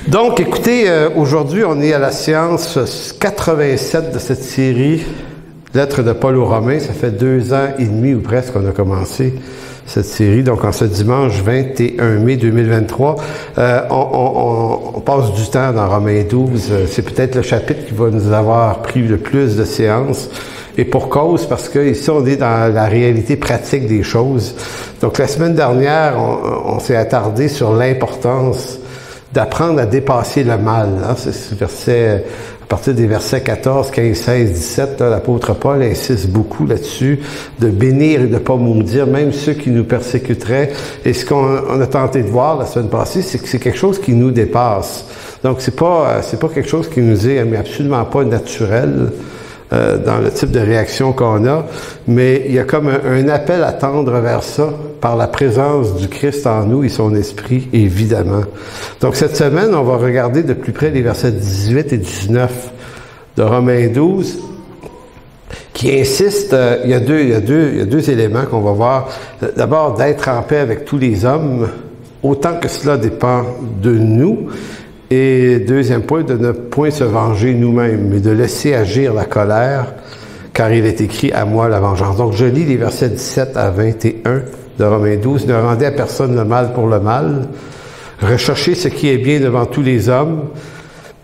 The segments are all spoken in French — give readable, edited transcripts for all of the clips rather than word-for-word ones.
Donc, écoutez, aujourd'hui, on est à la séance 87 de cette série Lettres de Paul aux Romains. Ça fait 2 ans et demi ou presque qu'on a commencé cette série. Donc, en ce dimanche 21 mai 2023, on passe du temps dans Romains 12. C'est peut-être le chapitre qui va nous avoir pris le plus de séances. Et pour cause, parce que ici, on est dans la réalité pratique des choses. Donc, la semaine dernière, on s'est attardé sur l'importance d'apprendre à dépasser le mal. Hein? C'est verset, à partir des versets 14, 15, 16, 17, là, l'apôtre Paul insiste beaucoup là-dessus, de bénir et de ne pas maudire, même ceux qui nous persécuteraient. Et ce qu'on a tenté de voir la semaine passée, c'est que c'est quelque chose qui nous dépasse. Donc, c'est pas quelque chose qui nous est absolument pas naturel dans le type de réaction qu'on a, mais il y a comme un appel à tendre vers ça par la présence du Christ en nous et son esprit, évidemment. Donc cette semaine, on va regarder de plus près les versets 18 et 19 de Romains 12, qui insistent, il y a deux éléments qu'on va voir. D'abord, d'être en paix avec tous les hommes, autant que cela dépend de nous. Et deuxième point, de ne point se venger nous-mêmes, mais de laisser agir la colère, car il est écrit « à moi la vengeance ». Donc, je lis les versets 17 à 21 de Romains 12. « Ne rendez à personne le mal pour le mal. Recherchez ce qui est bien devant tous les hommes,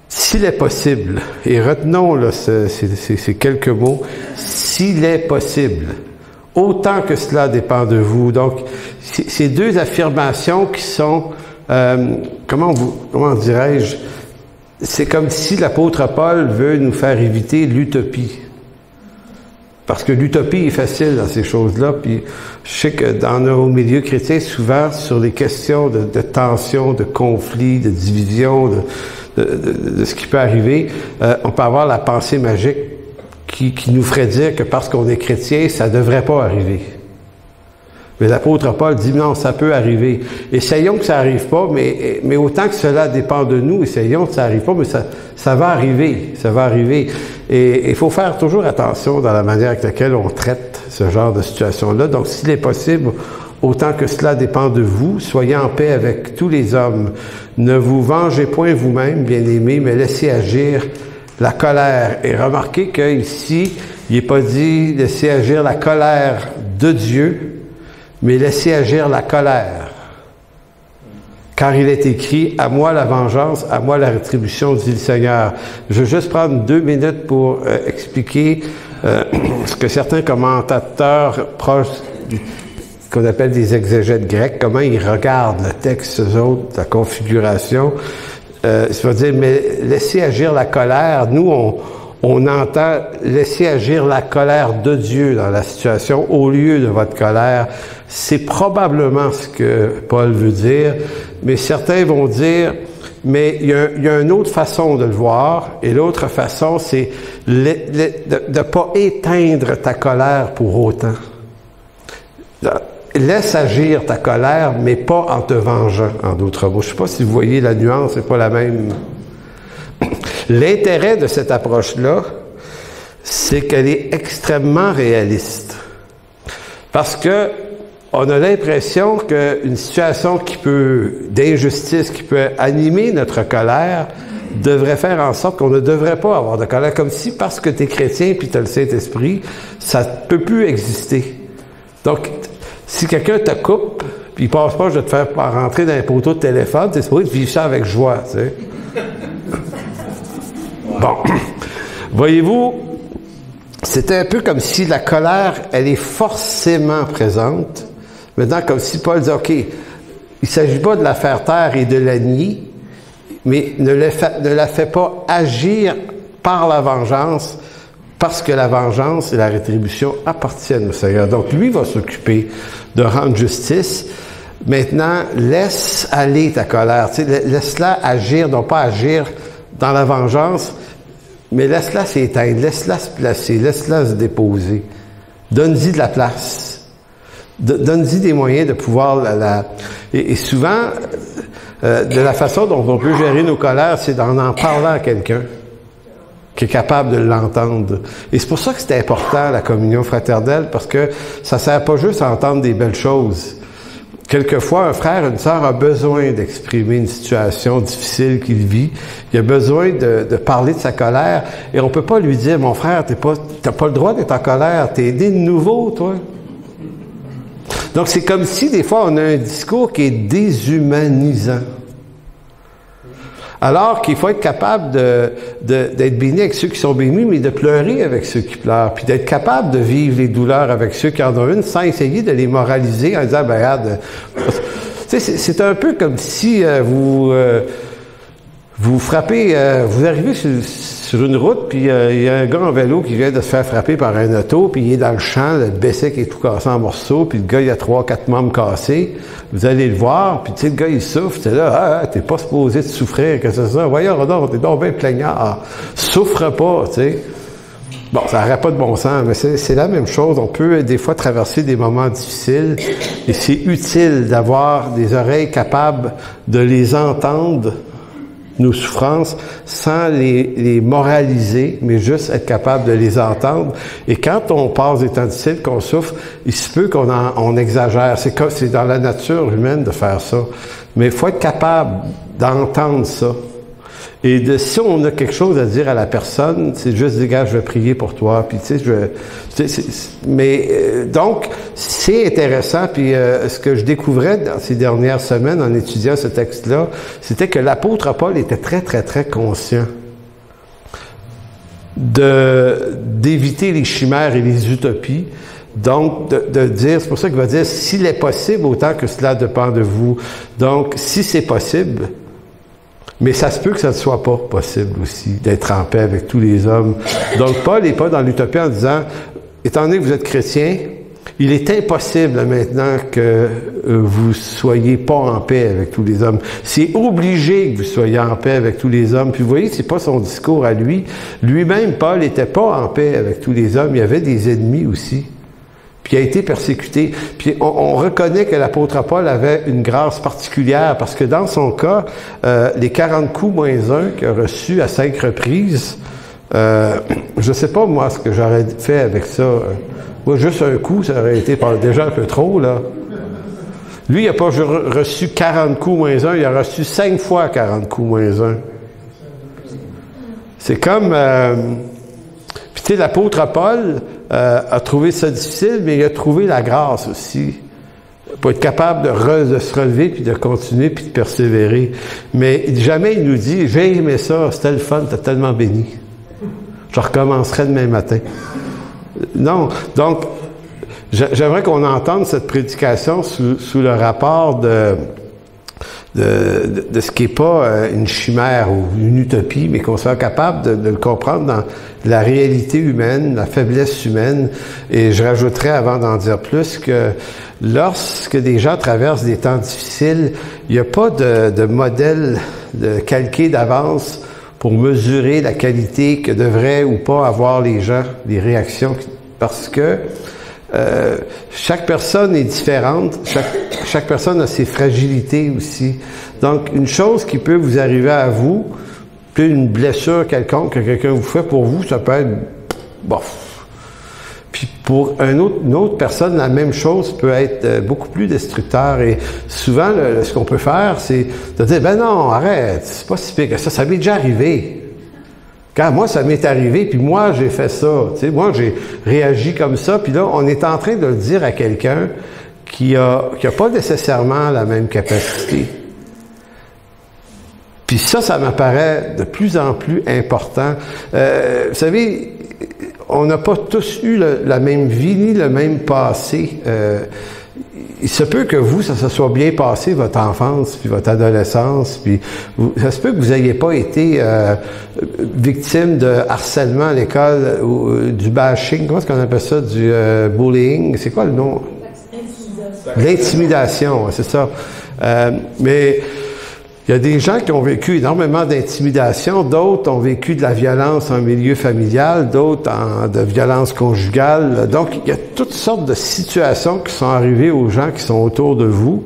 s'il est possible. » Et retenons là, ces quelques mots. « S'il est possible. » Autant que cela dépend de vous. Donc, ces deux affirmations qui sont... comment dirais-je, c'est comme si l'apôtre Paul veut nous faire éviter l'utopie. Parce que l'utopie est facile dans ces choses-là, puis je sais que dans nos milieux chrétiens, souvent, sur les questions de tension, de conflit, de division, de ce qui peut arriver, on peut avoir la pensée magique qui nous ferait dire que parce qu'on est chrétien, ça devrait pas arriver. Mais l'apôtre Paul dit non, ça peut arriver. Essayons que ça arrive pas, mais autant que cela dépend de nous, essayons que ça arrive pas, mais ça va arriver, ça va arriver. Et il faut faire toujours attention dans la manière avec laquelle on traite ce genre de situation-là. Donc, s'il est possible, autant que cela dépend de vous, soyez en paix avec tous les hommes. Ne vous vengez point vous-même, bien-aimés, mais laissez agir la colère. Et remarquez qu'ici, il n'est pas dit laissez agir la colère de Dieu, mais laissez agir la colère. Car il est écrit, « À moi la vengeance, à moi la rétribution, dit le Seigneur. » Je veux juste prendre 2 minutes pour expliquer ce que certains commentateurs proches, qu'on appelle des exégètes grecs, comment ils regardent le texte, eux autres, la configuration. Ça veut dire, mais laissez agir la colère. Nous, on entend laisser agir la colère de Dieu dans la situation au lieu de votre colère. C'est probablement ce que Paul veut dire, mais certains vont dire, mais il y a une autre façon de le voir, et l'autre façon, c'est de ne pas éteindre ta colère pour autant. Laisse agir ta colère, mais pas en te vengeant, en d'autres mots. Je ne sais pas si vous voyez la nuance, c'est pas la même. L'intérêt de cette approche-là, c'est qu'elle est extrêmement réaliste. Parce que on a l'impression qu'une situation d'injustice qui peut animer notre colère devrait faire en sorte qu'on ne devrait pas avoir de colère. Comme si, parce que tu es chrétien puis tu as le Saint-Esprit, ça ne peut plus exister. Donc, si quelqu'un te coupe, puis il passe pas, je vais te faire rentrer dans un poteau de téléphone, tu es supposé vivre ça avec joie, tu sais. Bon, voyez-vous, c'est un peu comme si la colère, elle est forcément présente. Maintenant, comme si Paul dit, OK, il ne s'agit pas de la faire taire et de la nier, mais ne la fait pas agir par la vengeance, parce que la vengeance et la rétribution appartiennent au Seigneur. Donc, lui va s'occuper de rendre justice. Maintenant, laisse aller ta colère. Tu sais, laisse-la agir, non pas agir dans la vengeance, mais laisse-la s'éteindre, laisse-la se placer, laisse-la se déposer. Donne-y de la place. Donne-y des moyens de pouvoir Et souvent, de la façon dont on peut gérer nos colères, c'est en parlant à quelqu'un qui est capable de l'entendre. Et c'est pour ça que c'est important, la communion fraternelle, parce que ça sert pas juste à entendre des belles choses. quelquefois, un frère, une sœur a besoin d'exprimer une situation difficile qu'il vit. Il a besoin de parler de sa colère. Et on peut pas lui dire, mon frère, t'as pas le droit d'être en colère. T'es né de nouveau, toi. Donc, c'est comme si, des fois, on a un discours qui est déshumanisant. Alors qu'il faut être capable d'être béni avec ceux qui sont bénis, mais de pleurer avec ceux qui pleurent, puis d'être capable de vivre les douleurs avec ceux qui en ont une, sans essayer de les moraliser en disant, ben regarde, c'est un peu comme si vous frappez, vous arrivez sur une route, puis il y a un gars en vélo qui vient de se faire frapper par un auto, puis il est dans le champ, le Bessic est tout cassé en morceaux, puis le gars, il a 3-4 membres cassés. Vous allez le voir, puis tu sais, le gars, il souffre, t'es là, t'es pas supposé de souffrir, que c'est ça? Voyons, non, t'es donc bien plaignard. Souffre pas, tu sais. Bon, ça n'aurait pas de bon sens, mais c'est la même chose. On peut, des fois, traverser des moments difficiles, et c'est utile d'avoir des oreilles capables de les entendre, nos souffrances, sans les moraliser, mais juste être capable de les entendre. Et quand on passe des temps difficiles, qu'on souffre, il se peut qu'on exagère. C'est dans la nature humaine de faire ça. Mais il faut être capable d'entendre ça. Et si on a quelque chose à dire à la personne, c'est juste dire, gars, je vais prier pour toi. Puis tu sais, donc c'est intéressant. Puis ce que je découvrais dans ces dernières semaines en étudiant ce texte-là, c'était que l'apôtre Paul était très très très conscient d'éviter les chimères et les utopies. Donc, de dire, c'est pour ça qu'il va dire, s'il est possible, autant que cela dépend de vous. Donc, si c'est possible. Mais ça se peut que ça ne soit pas possible aussi, d'être en paix avec tous les hommes. Donc, Paul n'est pas dans l'utopie en disant, étant donné que vous êtes chrétien, il est impossible maintenant que vous soyez pas en paix avec tous les hommes. C'est obligé que vous soyez en paix avec tous les hommes. Puis vous voyez, c'est pas son discours à lui. Lui-même, Paul n'était pas en paix avec tous les hommes. Il y avait des ennemis aussi. Puis il a été persécuté. Puis on reconnaît que l'apôtre Paul avait une grâce particulière, parce que dans son cas, les 40 coups moins 1 qu'il a reçus à 5 reprises, je sais pas moi ce que j'aurais fait avec ça. Moi, juste un coup, ça aurait été déjà un peu trop, là. Lui, il n'a pas reçu 40 coups moins 1, il a reçu 5 fois 40 coups moins 1. C'est comme... Puis tu sais, l'apôtre Paul a trouvé ça difficile, mais il a trouvé la grâce aussi. Pour être capable de se relever, puis de continuer, puis de persévérer. Mais jamais il nous dit, j'ai aimé ça, c'était le fun, t'as tellement béni. Je recommencerai demain matin. Non. Donc, j'aimerais qu'on entende cette prédication sous le rapport de ce qui n'est pas une chimère ou une utopie, mais qu'on soit capable de le comprendre dans la réalité humaine, la faiblesse humaine. Et je rajouterais, avant d'en dire plus, que lorsque des gens traversent des temps difficiles, il n'y a pas de modèle calqué d'avance pour mesurer la qualité que devraient ou pas avoir les gens, les réactions, parce que chaque personne est différente, chaque personne a ses fragilités aussi. Donc, une chose qui peut vous arriver à vous, puis une blessure quelconque que quelqu'un vous fait pour vous, ça peut être bof. Puis pour une autre personne, la même chose peut être beaucoup plus destructeur. Et souvent, ce qu'on peut faire, c'est de dire, ben non, arrête, c'est pas si pire que ça, ça m'est déjà arrivé. Quand moi, ça m'est arrivé, puis moi, j'ai fait ça. Tu sais, moi, j'ai réagi comme ça. Puis là, on est en train de le dire à quelqu'un qui a pas nécessairement la même capacité. Puis ça m'apparaît de plus en plus important. Vous savez, on n'a pas tous eu la même vie, ni le même passé. Il se peut que vous, ça se soit bien passé, votre enfance, puis votre adolescence, puis ça se peut que vous n'ayez pas été victime de harcèlement à l'école, ou du bashing, comment est-ce qu'on appelle ça, du bullying, c'est quoi le nom? L'intimidation, c'est ça. Mais il y a des gens qui ont vécu énormément d'intimidation, d'autres ont vécu de la violence en milieu familial, d'autres de violence conjugale. Donc, il y a toutes sortes de situations qui sont arrivées aux gens qui sont autour de vous,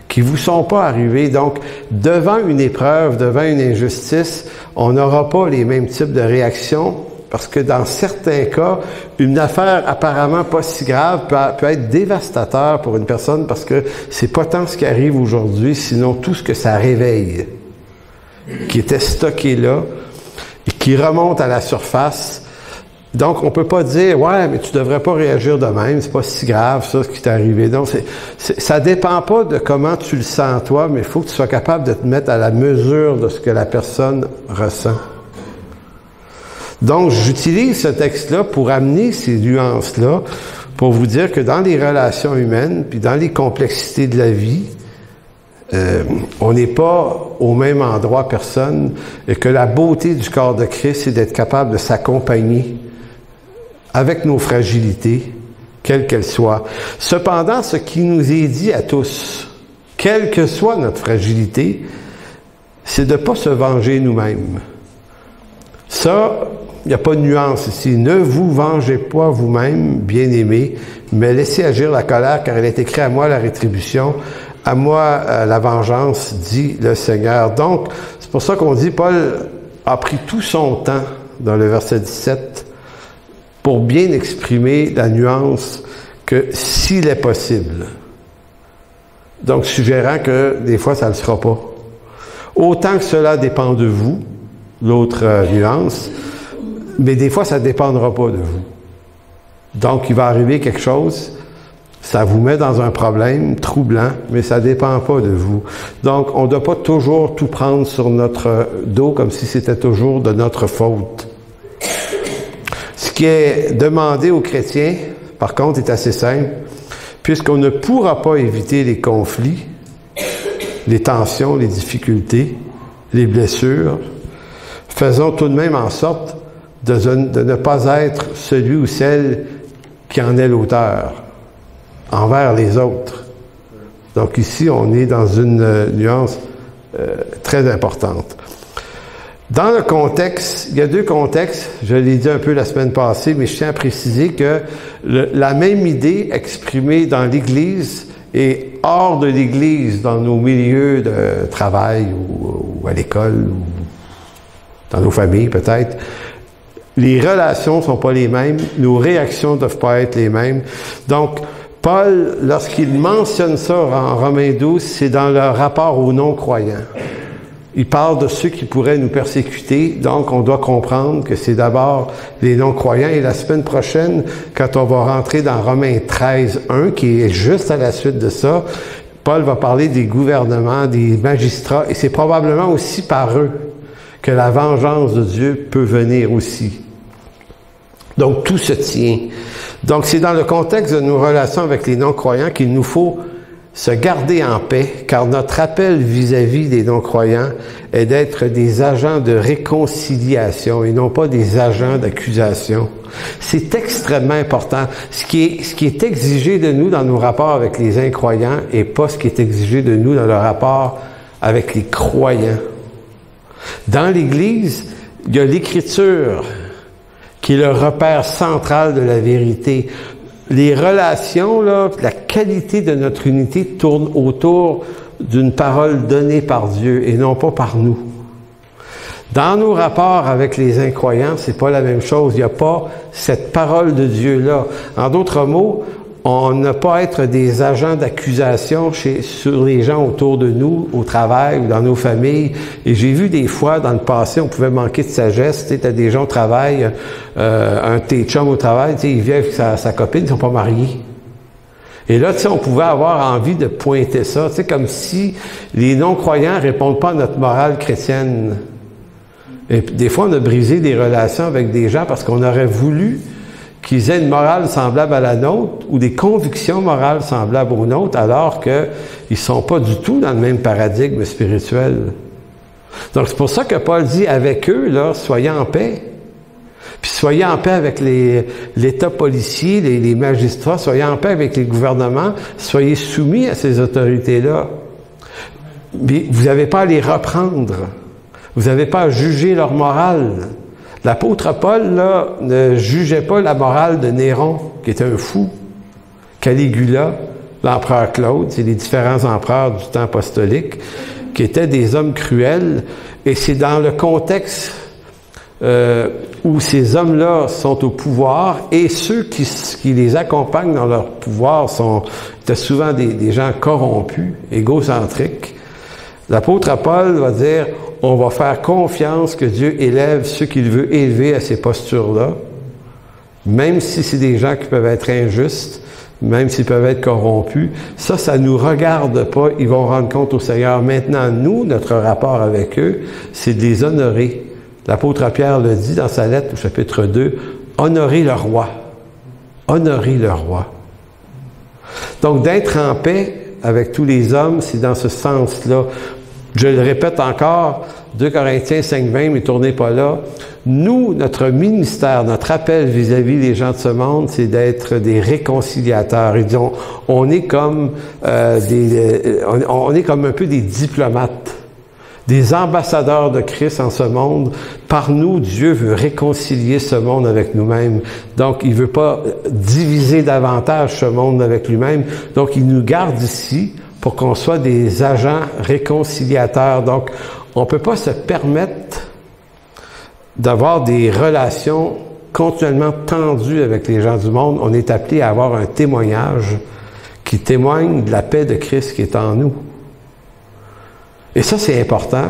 qui vous sont pas arrivées. Donc, devant une épreuve, devant une injustice, on n'aura pas les mêmes types de réactions Parce que dans certains cas, une affaire apparemment pas si grave peut être dévastateur pour une personne parce que c'est pas tant ce qui arrive aujourd'hui, sinon tout ce que ça réveille, qui était stocké là et qui remonte à la surface. Donc, on peut pas dire, ouais, mais tu devrais pas réagir de même, c'est pas si grave, ça, ce qui t'est arrivé. Donc, ça dépend pas de comment tu le sens toi, mais il faut que tu sois capable de te mettre à la mesure de ce que la personne ressent. Donc, j'utilise ce texte-là pour amener ces nuances-là, pour vous dire que dans les relations humaines, puis dans les complexités de la vie, on n'est pas au même endroit personne, et que la beauté du corps de Christ, c'est d'être capable de s'accompagner avec nos fragilités, quelles qu'elles soient. Cependant, ce qui nous est dit à tous, quelle que soit notre fragilité, c'est de ne pas se venger nous-mêmes. Ça, il n'y a pas de nuance ici. Ne vous vengez pas vous-même, bien-aimés, mais laissez agir la colère, car il est écrit à moi la rétribution, à moi la vengeance, dit le Seigneur. Donc, c'est pour ça qu'on dit, Paul a pris tout son temps, dans le verset 17, pour bien exprimer la nuance que s'il est possible. Donc, suggérant que des fois, ça ne le sera pas. Autant que cela dépend de vous, l'autre nuance, mais des fois, ça ne dépendra pas de vous. Donc, il va arriver quelque chose, ça vous met dans un problème troublant, mais ça ne dépend pas de vous. Donc, on ne doit pas toujours tout prendre sur notre dos comme si c'était toujours de notre faute. Ce qui est demandé aux chrétiens, par contre, est assez simple, puisqu'on ne pourra pas éviter les conflits, les tensions, les difficultés, les blessures. Faisons tout de même en sorte de ne pas être celui ou celle qui en est l'auteur envers les autres. Donc ici, on est dans une nuance très importante. Dans le contexte, il y a deux contextes, je l'ai dit un peu la semaine passée, mais je tiens à préciser que la même idée exprimée dans l'Église et hors de l'Église, dans nos milieux de travail ou à l'école, ou dans nos familles peut-être, les relations ne sont pas les mêmes, nos réactions ne doivent pas être les mêmes. Donc, Paul, lorsqu'il mentionne ça en Romains 12, c'est dans le rapport aux non-croyants. Il parle de ceux qui pourraient nous persécuter, donc on doit comprendre que c'est d'abord les non-croyants. Et la semaine prochaine, quand on va rentrer dans Romains 13, 1, qui est juste à la suite de ça, Paul va parler des gouvernements, des magistrats, et c'est probablement aussi par eux que la vengeance de Dieu peut venir aussi. Donc tout se tient. Donc c'est dans le contexte de nos relations avec les non-croyants qu'il nous faut se garder en paix, car notre appel vis-à-vis des non-croyants est d'être des agents de réconciliation et non pas des agents d'accusation. C'est extrêmement important. Ce qui est exigé de nous dans nos rapports avec les incroyants et pas ce qui est exigé de nous dans le rapport avec les croyants. Dans l'Église, il y a l'Écriture qui est le repère central de la vérité. Les relations, là, la qualité de notre unité tourne autour d'une parole donnée par Dieu et non pas par nous. Dans nos rapports avec les incroyants, c'est pas la même chose. Il n'y a pas cette parole de Dieu-là. En d'autres mots, on n'a pas à être des agents d'accusation sur les gens autour de nous, au travail ou dans nos familles. Et j'ai vu des fois, dans le passé, on pouvait manquer de sagesse. Tu sais, t'as des gens au travail, un de tes chums au travail, tu sais, il vient avec sa copine, ils sont pas mariés. Et là, tu sais, on pouvait avoir envie de pointer ça, tu sais, comme si les non-croyants répondent pas à notre morale chrétienne. Et puis, des fois, on a brisé des relations avec des gens parce qu'on aurait voulu qu'ils aient une morale semblable à la nôtre ou des convictions morales semblables aux nôtres, alors qu'ils ne sont pas du tout dans le même paradigme spirituel. Donc, c'est pour ça que Paul dit, avec eux, là, soyez en paix. Puis soyez en paix avec l'État policier, les magistrats, soyez en paix avec les gouvernements, soyez soumis à ces autorités-là. Mais vous n'avez pas à les reprendre. Vous n'avez pas à juger leur morale. L'apôtre Paul, là, ne jugeait pas la morale de Néron, qui était un fou. Caligula, l'empereur Claude, c'est les différents empereurs du temps apostolique, qui étaient des hommes cruels. Et c'est dans le contexte où ces hommes-là sont au pouvoir et ceux qui les accompagnent dans leur pouvoir étaient souvent des gens corrompus, égocentriques. L'apôtre Paul va dire, on va faire confiance que Dieu élève ceux qu'il veut élever à ces postures-là, même si c'est des gens qui peuvent être injustes, même s'ils peuvent être corrompus. Ça nous regarde pas. Ils vont rendre compte au Seigneur. Maintenant, nous, notre rapport avec eux, c'est de les honorer. L'apôtre Pierre le dit dans sa lettre au chapitre 2, « Honorez le roi. » Honorez le roi. Donc, d'être en paix avec tous les hommes, c'est dans ce sens-là. Je le répète encore, 2 Corinthiens 5,20, mais tournez pas là. Nous, notre ministère, notre appel vis-à-vis des gens de ce monde, c'est d'être des réconciliateurs. Ils disent, on est comme on est comme un peu des diplomates, des ambassadeurs de Christ en ce monde. Par nous, Dieu veut réconcilier ce monde avec nous-mêmes. Donc, il veut pas diviser davantage ce monde avec lui-même. Donc, il nous garde ici pour qu'on soit des agents réconciliateurs. Donc, on peut pas se permettre d'avoir des relations continuellement tendues avec les gens du monde. On est appelé à avoir un témoignage qui témoigne de la paix de Christ qui est en nous. Et ça, c'est important,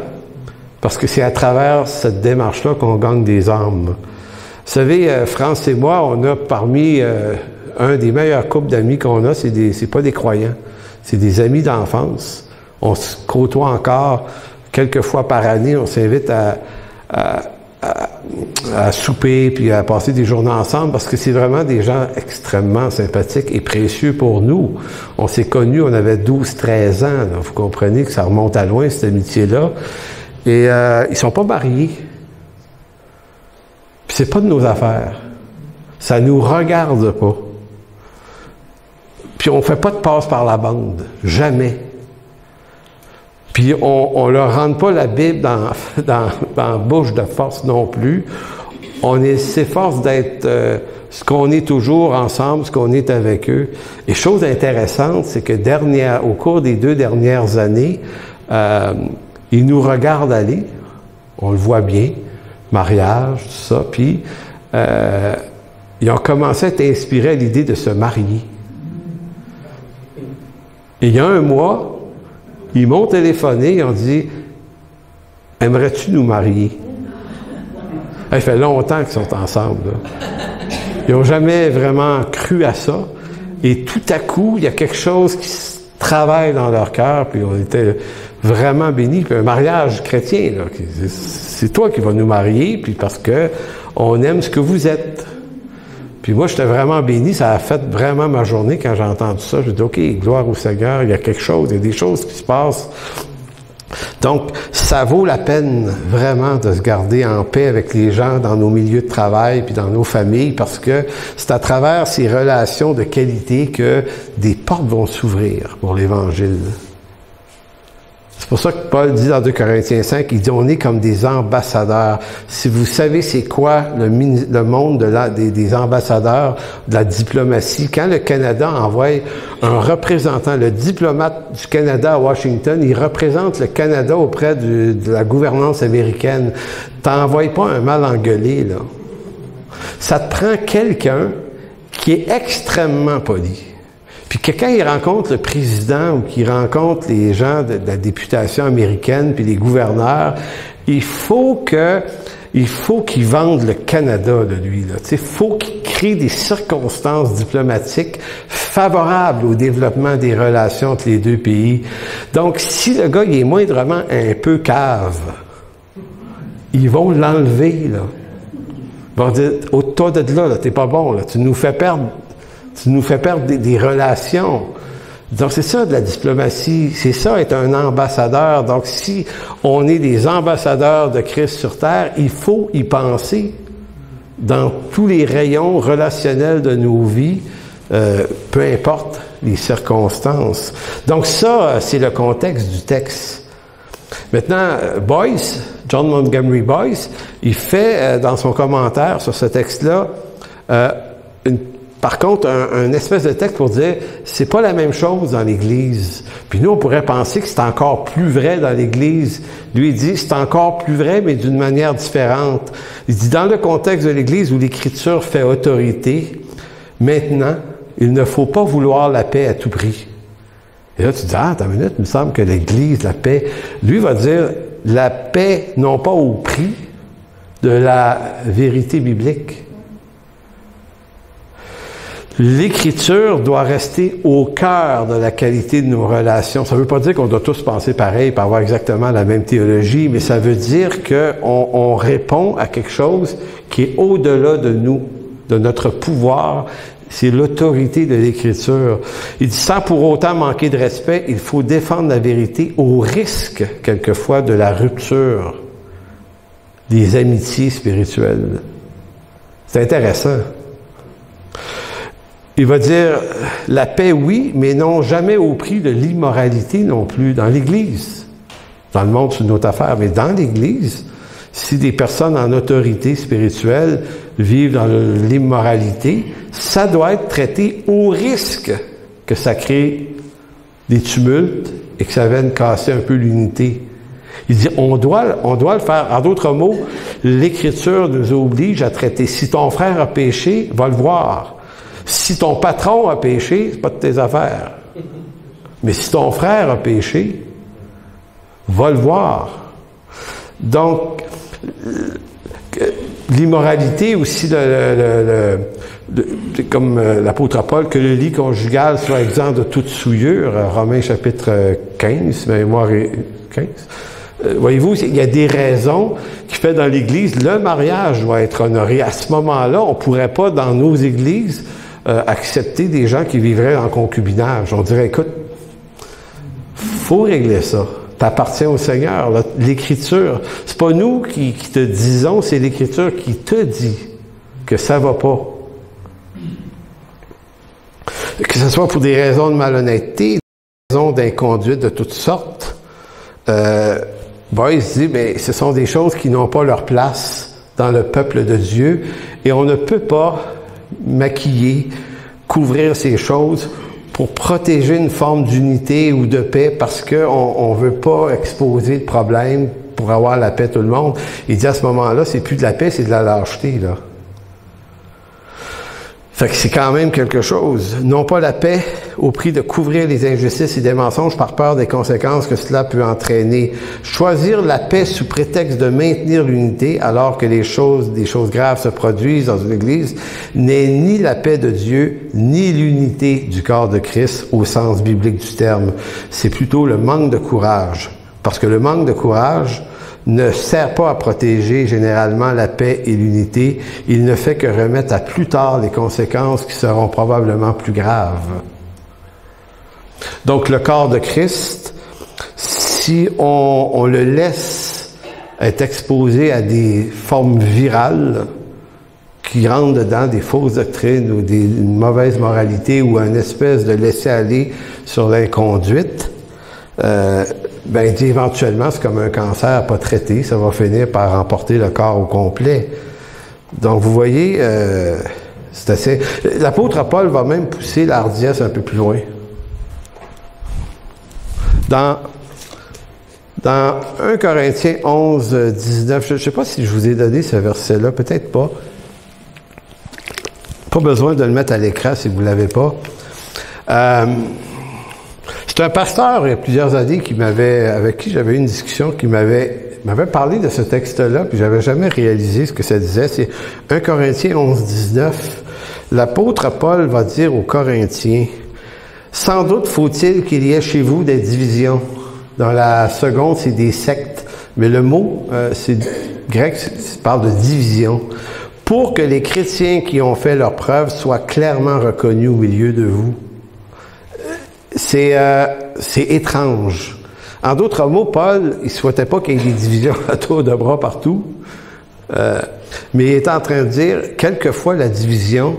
parce que c'est à travers cette démarche-là qu'on gagne des âmes. Vous savez, France et moi, on a parmi un des meilleurs couples d'amis qu'on a, c'est pas des croyants, c'est des amis d'enfance. On se côtoie encore quelques fois par année, on s'invite à souper puis à passer des journées ensemble parce que c'est vraiment des gens extrêmement sympathiques et précieux pour nous. On s'est connus, on avait 12-13 ans. Là. Vous comprenez que ça remonte à loin, cette amitié-là. Et ils sont pas mariés. Puis c'est pas de nos affaires. Ça nous regarde pas. Puis on fait pas de passe par la bande. Jamais. Puis on leur rentre pas la Bible dans la bouche de force non plus. On s'efforce d'être ce qu'on est toujours ensemble, ce qu'on est avec eux. Et chose intéressante, c'est que au cours des 2 dernières années, ils nous regardent aller. On le voit bien. Mariage, tout ça. Puis ils ont commencé à être inspirés à l'idée de se marier. Et il y a un mois, ils m'ont téléphoné, ils ont dit « Aimerais-tu nous marier? » Ça fait longtemps qu'ils sont ensemble. Là. Ils n'ont jamais vraiment cru à ça. Et tout à coup, il y a quelque chose qui se travaille dans leur cœur, puis on était vraiment bénis. Puis un mariage chrétien, là, c'est toi qui vas nous marier, puis parce que on aime ce que vous êtes. Puis moi, j'étais vraiment béni. Ça a fait vraiment ma journée quand j'ai entendu ça. J'ai dit, OK, gloire au Seigneur, il y a quelque chose, il y a des choses qui se passent. Donc, ça vaut la peine vraiment de se garder en paix avec les gens dans nos milieux de travail puis dans nos familles parce que c'est à travers ces relations de qualité que des portes vont s'ouvrir pour l'Évangile. C'est pour ça que Paul dit dans 2 Corinthiens 5, il dit on est comme des ambassadeurs. Si vous savez c'est quoi le monde des ambassadeurs, de la diplomatie, quand le Canada envoie un représentant, le diplomate du Canada à Washington, il représente le Canada auprès de la gouvernance américaine. T'envoies pas un mal engueulé, là. Ça te prend quelqu'un qui est extrêmement poli. Puis que quand il rencontre le président ou qu'il rencontre les gens de la députation américaine puis les gouverneurs, il faut qu'il vende le Canada de lui. Il faut qu'il crée des circonstances diplomatiques favorables au développement des relations entre les deux pays. Donc, si le gars il est moindrement un peu cave, ils vont l'enlever. Là. Ils vont dire, toi de là, t'es pas bon, là, tu nous fais perdre des relations. Donc, c'est ça de la diplomatie. C'est ça être un ambassadeur. Donc, si on est des ambassadeurs de Christ sur terre, il faut y penser dans tous les rayons relationnels de nos vies, peu importe les circonstances. Donc, ça, c'est le contexte du texte. Maintenant, Boyce, John Montgomery Boyce, il fait, dans son commentaire sur ce texte-là, par contre, un espèce de texte pour dire, c'est pas la même chose dans l'Église. Puis nous, on pourrait penser que c'est encore plus vrai dans l'Église. Lui, il dit, c'est encore plus vrai, mais d'une manière différente. Il dit, dans le contexte de l'Église où l'Écriture fait autorité, maintenant, il ne faut pas vouloir la paix à tout prix. Et là, tu dis, attends une minute, il me semble que l'Église, la paix, lui va dire, la paix, non pas au prix de la vérité biblique. L'Écriture doit rester au cœur de la qualité de nos relations. Ça ne veut pas dire qu'on doit tous penser pareil, et avoir exactement la même théologie, mais ça veut dire qu'on répond à quelque chose qui est au-delà de nous, de notre pouvoir. C'est l'autorité de l'Écriture. Il dit, sans pour autant manquer de respect, il faut défendre la vérité au risque, quelquefois, de la rupture des amitiés spirituelles. C'est intéressant. Il va dire, la paix, oui, mais non jamais au prix de l'immoralité non plus dans l'Église. Dans le monde, c'est une autre affaire, mais dans l'Église, si des personnes en autorité spirituelle vivent dans l'immoralité, ça doit être traité au risque que ça crée des tumultes et que ça vienne casser un peu l'unité. Il dit, on doit le faire. En d'autres mots, l'Écriture nous oblige à traiter. Si ton frère a péché, va le voir. Si ton patron a péché, c'est pas de tes affaires. Mais si ton frère a péché, va le voir. Donc, l'immoralité aussi, comme l'apôtre Paul, que le lit conjugal soit exempt de toute souillure, Romains chapitre 15, mémoire 15. Voyez-vous, il y a des raisons qui fait dans l'Église, le mariage doit être honoré. À ce moment-là, on ne pourrait pas, dans nos églises, accepter des gens qui vivraient en concubinage. On dirait, écoute, faut régler ça. T'appartiens au Seigneur. L'Écriture, c'est pas nous qui te disons, c'est l'Écriture qui te dit que ça va pas. Que ce soit pour des raisons de malhonnêteté, des raisons d'inconduite de toutes sortes, il se dit, mais ce sont des choses qui n'ont pas leur place dans le peuple de Dieu et on ne peut pas maquiller, couvrir ces choses pour protéger une forme d'unité ou de paix parce qu'on ne veut pas exposer de problèmes pour avoir la paix tout le monde. Il dit à ce moment-là, c'est plus de la paix, c'est de la lâcheté, là. Fait que c'est quand même quelque chose. Non pas la paix au prix de couvrir les injustices et des mensonges par peur des conséquences que cela peut entraîner. Choisir la paix sous prétexte de maintenir l'unité alors que des choses graves se produisent dans une église n'est ni la paix de Dieu, ni l'unité du corps de Christ au sens biblique du terme. C'est plutôt le manque de courage. Parce que le manque de courage ne sert pas à protéger généralement la paix et l'unité. Il ne fait que remettre à plus tard les conséquences qui seront probablement plus graves. Donc le corps de Christ, si on le laisse être exposé à des formes virales qui rentrent dedans des fausses doctrines ou une mauvaise moralité ou une espèce de laisser-aller sur l'inconduite, il dit éventuellement, c'est comme un cancer pas traité, ça va finir par emporter le corps au complet. Donc, vous voyez, c'est assez... L'apôtre Paul va même pousser la hardiesse un peu plus loin. Dans 1 Corinthiens 11, 19, je ne sais pas si je vous ai donné ce verset-là, peut-être pas. Pas besoin de le mettre à l'écran si vous ne l'avez pas. C'est un pasteur, il y a plusieurs années, avec qui j'avais eu une discussion, qui m'avait parlé de ce texte-là, puis j'avais jamais réalisé ce que ça disait. C'est 1 Corinthiens 11, 19. L'apôtre Paul va dire aux Corinthiens, « Sans doute faut-il qu'il y ait chez vous des divisions. » Dans la seconde, c'est des sectes. Mais le mot, c'est grec, ça parle de division. « Pour que les chrétiens qui ont fait leur preuve soient clairement reconnus au milieu de vous. » C'est étrange. En d'autres mots, Paul, il souhaitait pas qu'il y ait des divisions à tour de bras partout, mais il est en train de dire, quelquefois la division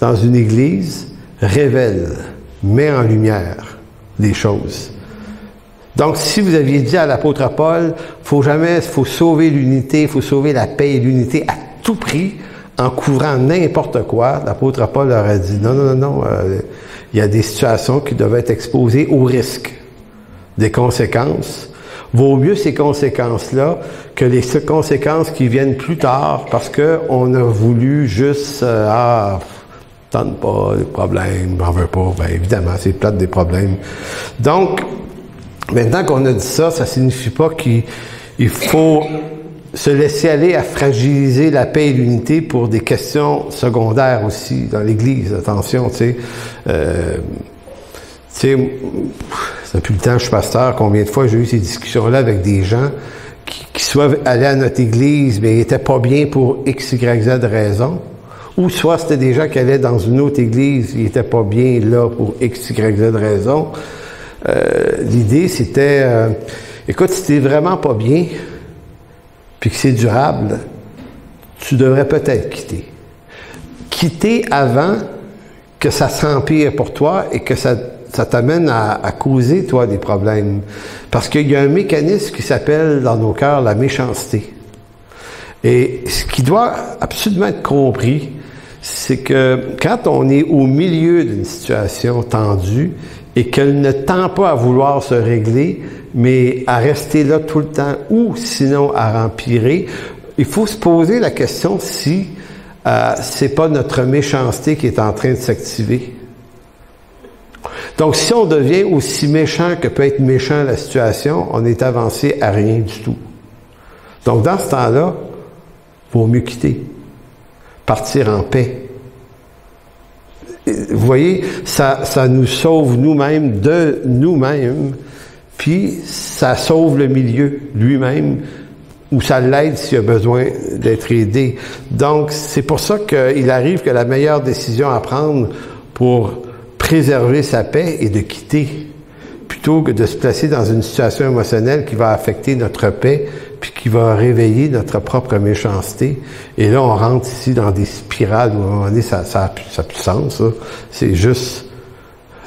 dans une église révèle, met en lumière des choses. Donc, si vous aviez dit à l'apôtre Paul, faut sauver l'unité, il faut sauver la paix et l'unité à tout prix, en couvrant n'importe quoi. L'apôtre Paul leur a dit, non, il y a des situations qui doivent être exposées au risque des conséquences. Vaut mieux ces conséquences-là que les conséquences qui viennent plus tard parce qu'on a voulu juste, tente pas, les problèmes, j'en veux pas. Bien évidemment, c'est plate des problèmes. Donc, maintenant qu'on a dit ça, ça signifie pas qu'il faut se laisser aller à fragiliser la paix et l'unité pour des questions secondaires aussi dans l'Église. Attention, tu sais, depuis le temps que je suis pasteur, combien de fois j'ai eu ces discussions-là avec des gens qui soit allaient à notre Église, mais ils n'étaient pas bien pour X, Y, Z raison, ou soit c'était des gens qui allaient dans une autre Église, ils n'étaient pas bien là pour X, Y, Z raison. L'idée, c'était, écoute, si t'es vraiment pas bien, puis que c'est durable, tu devrais peut-être quitter. Quitter avant que ça s'empire pour toi et que ça t'amène à causer, toi, des problèmes. Parce qu'il y a un mécanisme qui s'appelle, dans nos cœurs, la méchanceté. Et ce qui doit absolument être compris, c'est que quand on est au milieu d'une situation tendue et qu'elle ne tend pas à vouloir se régler, mais à rester là tout le temps ou sinon à empirer, il faut se poser la question si c'est pas notre méchanceté qui est en train de s'activer. Donc, si on devient aussi méchant que peut être méchant la situation, on est avancé à rien du tout. Donc, dans ce temps-là, il vaut mieux quitter. Partir en paix. Vous voyez, ça nous sauve nous-mêmes de nous-mêmes, puis ça sauve le milieu lui-même, ou ça l'aide s'il a besoin d'être aidé. Donc, c'est pour ça qu'il arrive que la meilleure décision à prendre pour préserver sa paix est de quitter, plutôt que de se placer dans une situation émotionnelle qui va affecter notre paix, puis qui va réveiller notre propre méchanceté. Et là, on rentre ici dans des spirales où à un moment donné, ça a plus de sens, ça. C'est juste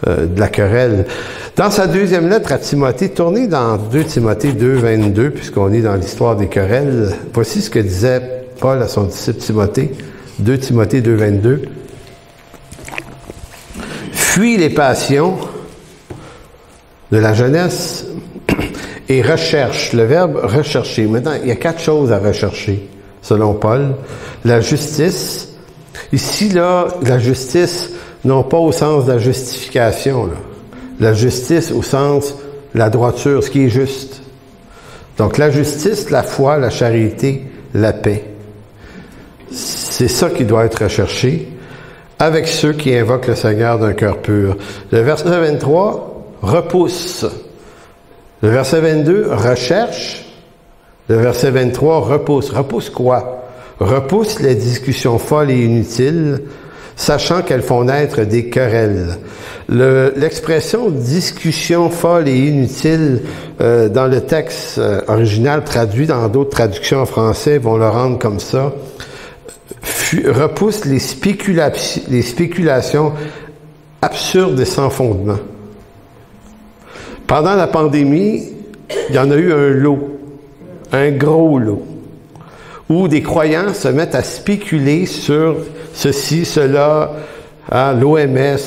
de la querelle. Dans sa deuxième lettre à Timothée, tournez dans 2 Timothée 2, 22, puisqu'on est dans l'histoire des querelles. Voici ce que disait Paul à son disciple Timothée. 2 Timothée 2, 22. Fuis les passions de la jeunesse et recherche. Le verbe rechercher. Maintenant, il y a 4 choses à rechercher, selon Paul. La justice. Ici, là, la justice, non pas au sens de la justification, là. La justice au sens de la droiture, ce qui est juste. Donc, la justice, la foi, la charité, la paix. C'est ça qui doit être recherché avec ceux qui invoquent le Seigneur d'un cœur pur. Le verset 23, repousse. Le verset 22, recherche. Le verset 23, repousse. Repousse quoi? Repousse les discussions folles et inutiles, sachant qu'elles font naître des querelles. L'expression discussion folle et inutile dans le texte original traduit dans d'autres traductions en français vont le rendre comme ça. Repousse les spéculations absurdes et sans fondement. Pendant la pandémie, il y en a eu un lot, un gros lot, où des croyants se mettent à spéculer sur ceci, cela, l'OMS,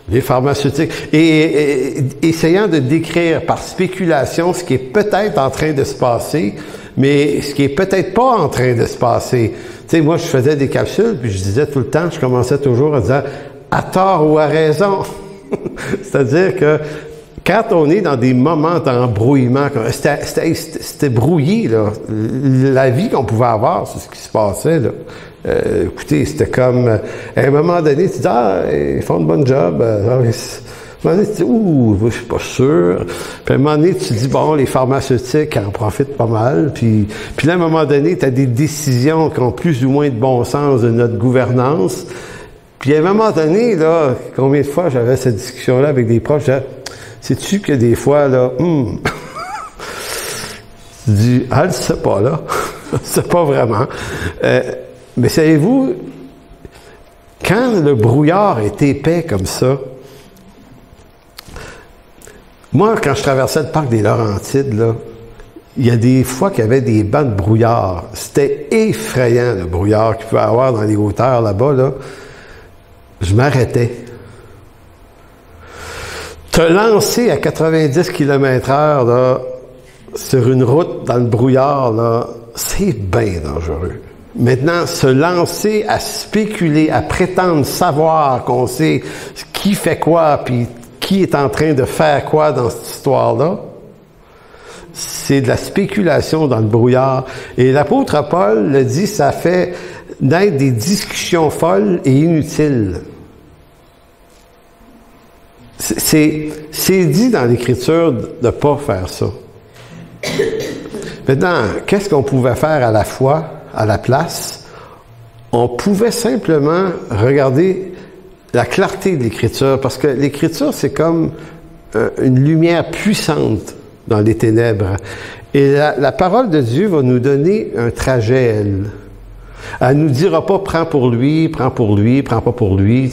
les pharmaceutiques, et essayant de décrire par spéculation ce qui est peut-être en train de se passer, mais ce qui est peut-être pas en train de se passer. Tu sais, moi, je faisais des capsules, puis je disais tout le temps, je commençais toujours à dire « à tort ou à raison ». C'est-à-dire que quand on est dans des moments d'embrouillement, c'était brouillé, là. La vie qu'on pouvait avoir, c'est ce qui se passait, là. Écoutez, c'était comme, à un moment donné, tu dis, ils font de bon job. À un moment donné, tu dis, je suis pas sûr. Puis à un moment donné, tu dis, bon, les pharmaceutiques en profitent pas mal. Puis là, à un moment donné, tu as des décisions qui ont plus ou moins de bon sens de notre gouvernance. Puis à un moment donné, là, combien de fois j'avais cette discussion-là avec des proches, sais-tu que des fois, là, tu dis, je sais pas, là. Je sais pas vraiment. Mais savez-vous, quand le brouillard est épais comme ça, moi, quand je traversais le parc des Laurentides, là, il y a des fois qu'il y avait des bancs de brouillard. C'était effrayant, le brouillard qu'il pouvait y avoir dans les hauteurs là-bas, là. Je m'arrêtais. Te lancer à 90 km/h, là, sur une route dans le brouillard, là, c'est bien dangereux. Maintenant, se lancer à spéculer, à prétendre savoir qu'on sait qui fait quoi, puis qui est en train de faire quoi dans cette histoire-là, c'est de la spéculation dans le brouillard. Et l'apôtre Paul le dit, ça fait naître des folles et inutiles. C'est dit dans l'Écriture de ne pas faire ça. Maintenant, qu'est-ce qu'on pouvait faire à la fois, à la place? On pouvait simplement regarder la clarté de l'Écriture, parce que l'Écriture, c'est comme une lumière puissante dans les ténèbres. Et la parole de Dieu va nous donner un trajet, elle. Elle nous dira pas, prends pour lui, prends pas pour lui.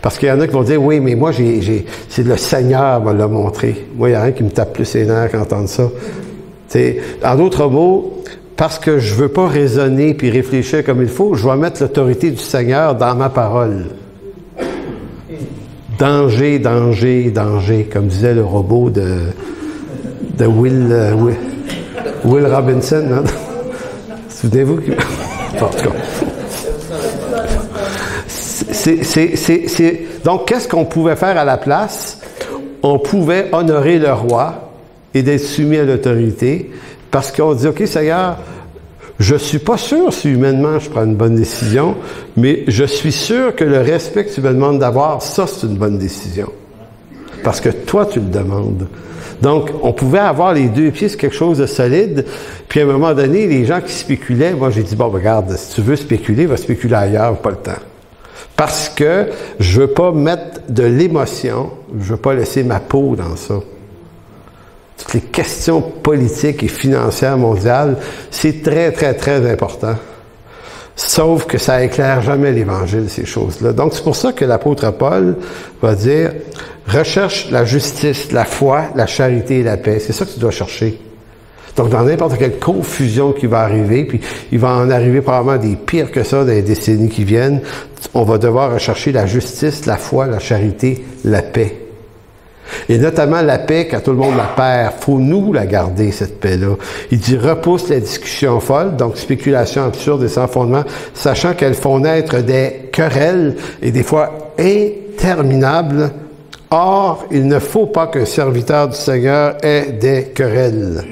Parce qu'il y en a qui vont dire, oui, mais moi, c'est le Seigneur m'a l'a montré. Moi, il y a rien qui me tape plus les nerfs qu'entendre ça. T'sais, en d'autres mots, parce que je veux pas raisonner puis réfléchir comme il faut, je vais mettre l'autorité du Seigneur dans ma parole. Danger, danger, danger, comme disait le robot de Will Robinson. Hein? Souvenez-vous? En tout cas. Donc, qu'est-ce qu'on pouvait faire à la place? On pouvait honorer le roi et d'être soumis à l'autorité, parce qu'on dit, OK, Seigneur, je suis pas sûr si humainement je prends une bonne décision, mais je suis sûr que le respect que tu me demandes d'avoir, ça, c'est une bonne décision. Parce que toi, tu le demandes. Donc, on pouvait avoir les deux pieds sur quelque chose de solide, puis à un moment donné, les gens qui spéculaient, moi j'ai dit, bon, regarde, si tu veux spéculer, va spéculer ailleurs, pas le temps. Parce que je veux pas mettre de l'émotion, je veux pas laisser ma peau dans ça. Toutes les questions politiques et financières mondiales, c'est très, très, très important. Sauf que ça éclaire jamais l'Évangile, ces choses-là. Donc, c'est pour ça que l'apôtre Paul va dire, recherche la justice, la foi, la charité et la paix. C'est ça que tu dois chercher. Donc, dans n'importe quelle confusion qui va arriver, puis il va en arriver probablement des pires que ça dans les décennies qui viennent, on va devoir rechercher la justice, la foi, la charité, la paix. Et notamment la paix, quand tout le monde la perd, faut nous la garder, cette paix-là. Il dit, repousse la discussion folle, donc spéculation absurde et sans fondement, sachant qu'elles font naître des querelles, et des fois interminables. Or, il ne faut pas qu'un serviteur du Seigneur ait des querelles.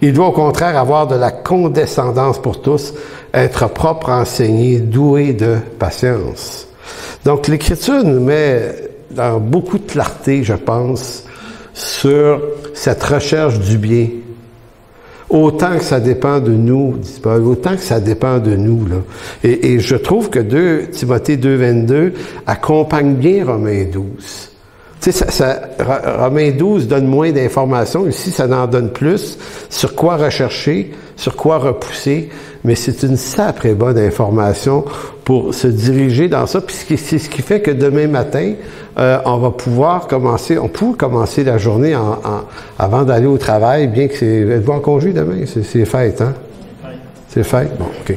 Il doit au contraire avoir de la condescendance pour tous, être propre, enseigné, doué de patience. Donc, l'Écriture nous met dans beaucoup de clarté, je pense, sur cette recherche du bien. Autant que ça dépend de nous, dit Paul, autant que ça dépend de nous, là. Et je trouve que 2 Timothée 2,22 accompagne bien Romains 12. Tu sais, Romains 12 donne moins d'informations. Ici, ça en donne plus sur quoi rechercher, sur quoi repousser. Mais c'est une sacrée bonne information pour se diriger dans ça. Puis c'est ce qui fait que demain matin, on va pouvoir commencer, on peut commencer la journée avant d'aller au travail, bien que c'est... Êtes-vous en congé demain? C'est fête, hein? C'est fête? Bon, OK.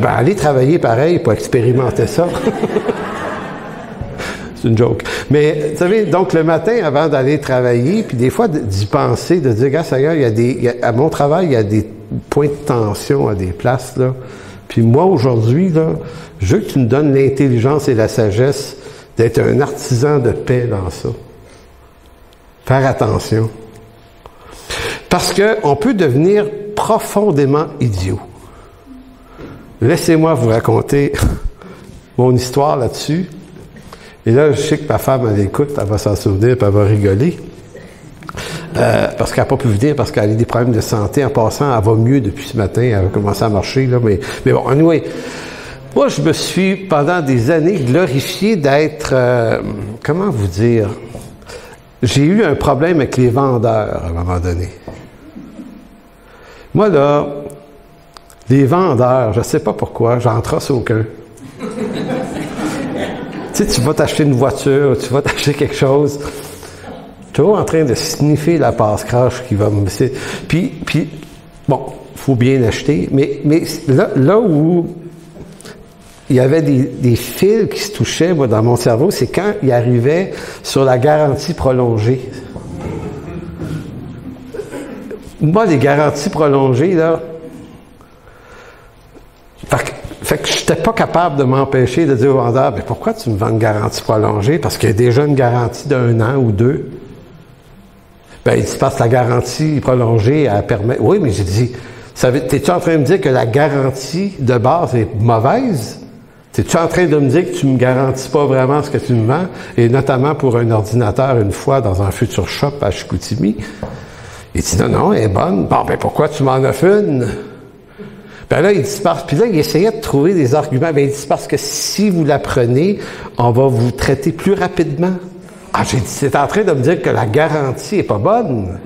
Allez travailler pareil pour expérimenter ça. C'est une joke. Mais, vous savez, donc le matin, avant d'aller travailler, puis des fois d'y penser, de dire, gars, Seigneur, à mon travail, il y a des points de tension à des places, là. Puis moi, aujourd'hui, là, je veux que tu me donnes l'intelligence et la sagesse d'être un artisan de paix dans ça. Faire attention. Parce qu'on peut devenir profondément idiot. Laissez-moi vous raconter mon histoire là-dessus. Et là, je sais que ma femme, elle écoute, elle va s'en souvenir, puis elle va rigoler. Parce qu'elle n'a pas pu venir, parce qu'elle a des problèmes de santé. En passant, elle va mieux depuis ce matin, elle a commencé à marcher, là, mais bon, anyway. Moi, je me suis, pendant des années, glorifié d'être, comment vous dire, j'ai eu un problème avec les vendeurs, à un moment donné. Moi, là, les vendeurs, je ne sais pas pourquoi, j'en trosse aucun. Tu sais, tu vas t'acheter une voiture, tu vas t'acheter quelque chose. toujours en train de sniffer la passe-crache qui va me... Puis, bon, faut bien acheter, mais là où il y avait des fils qui se touchaient, moi, dans mon cerveau, c'est quand il arrivait sur la garantie prolongée. Moi, les garanties prolongées, là... Fait que je n'étais pas capable de m'empêcher de dire au vendeur, mais pourquoi tu me vends une garantie prolongée? Parce qu'il y a déjà une garantie d'1 an ou 2. Ben, il dit, parce que la garantie prolongée, elle permet... Oui, mais j'ai dit, t'es-tu en train de me dire que la garantie de base est mauvaise? T'es-tu en train de me dire que tu me garantis pas vraiment ce que tu me vends? Et notamment pour un ordinateur, une fois, dans un Future Shop à Chicoutimi. Il dit, non, elle est bonne. Bon, ben, pourquoi tu m'en offres une? Ben là, il dit, puis là, il essayait de trouver des arguments. Ben, il dit, parce que si vous la prenez, on va vous traiter plus rapidement. Ah, j'ai dit, c'est en train de me dire que la garantie est pas bonne.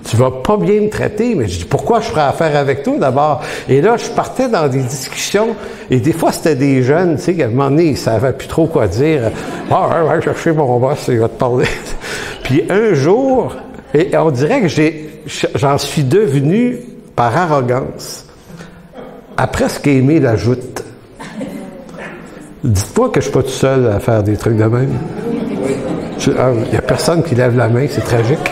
Tu vas pas bien me traiter. Mais je dis, pourquoi je ferais affaire avec toi d'abord? Et là, je partais dans des discussions. Et des fois, c'était des jeunes, tu sais, à un moment donné, ils savaient plus trop quoi dire. Ah, ouais, chercher mon boss, il va te parler. Puis un jour, et on dirait que j'en suis devenu, par arrogance, à presque aimer la joute. Dites-moi que je suis pas tout seul à faire des trucs de même. Il n'y a personne qui lève la main, c'est tragique.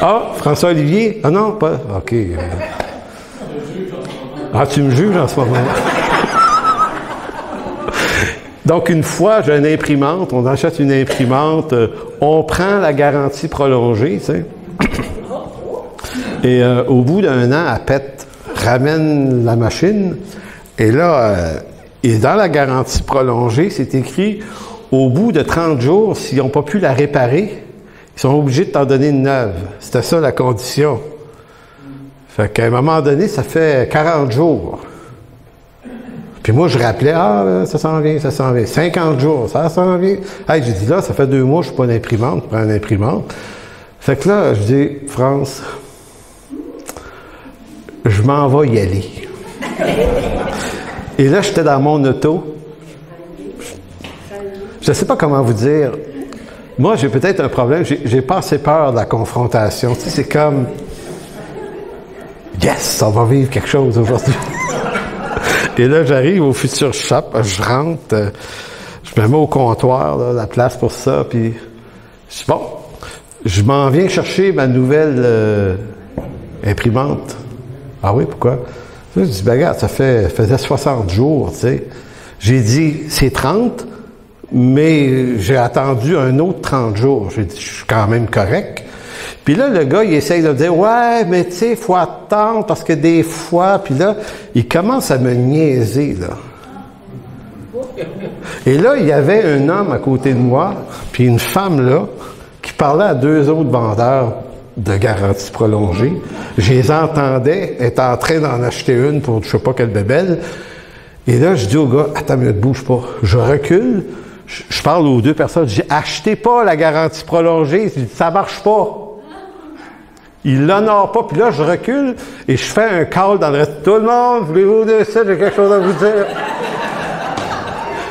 Ah, François-Olivier? Ah non, pas. OK. Ah, tu me juges en ce moment. Donc, une fois, j'ai une imprimante, on achète une imprimante, on prend la garantie prolongée, tu sais. Et au bout d'un an, elle pète. Ramène la machine, et là, et dans la garantie prolongée, c'est écrit, au bout de 30 jours, s'ils n'ont pas pu la réparer, ils sont obligés de t'en donner une neuve. C'était ça la condition. Fait qu'à un moment donné, ça fait 40 jours. Puis moi, je rappelais, ça s'en vient, ça s'en vient. 50 jours, ça s'en vient. Hey, j'ai dit, là, ça fait 2 mois, je suis pas une imprimante, je prends une imprimante. Fait que là, je dis, France, je m'en vais y aller. Et là, j'étais dans mon auto. Je ne sais pas comment vous dire. Moi, j'ai peut-être un problème. J'ai pas assez peur de la confrontation. Tu sais, c'est comme... Yes, on va vivre quelque chose aujourd'hui. Et là, j'arrive au Future Shop. Je rentre. Je me mets au comptoir, là, la place pour ça. Puis, je dis, bon, je m'en viens chercher ma nouvelle imprimante. Ah oui, pourquoi? Là, je dis, ben regarde, ça faisait 60 jours, tu sais. J'ai dit, c'est 30, mais j'ai attendu un autre 30 jours. J'ai dit, je suis quand même correct. Puis là, le gars, il essaye de me dire, ouais, mais tu sais, faut attendre, parce que des fois, puis là, il commence à me niaiser, là. Et là, il y avait un homme à côté de moi, puis une femme, là, qui parlait à 2 autres vendeurs de garantie prolongée. Je les entendais être en train d'en acheter une pour je sais pas quelle bébelle. Et là, je dis au gars, attends, mais ne bouge pas. Je recule, je parle aux 2 personnes, je dis, achetez pas la garantie prolongée. Je dis, ça marche pas. Il l'honore pas. Puis là, je recule et je fais un call dans le reste. Tout le monde, voulez-vous de ça? J'ai quelque chose à vous dire.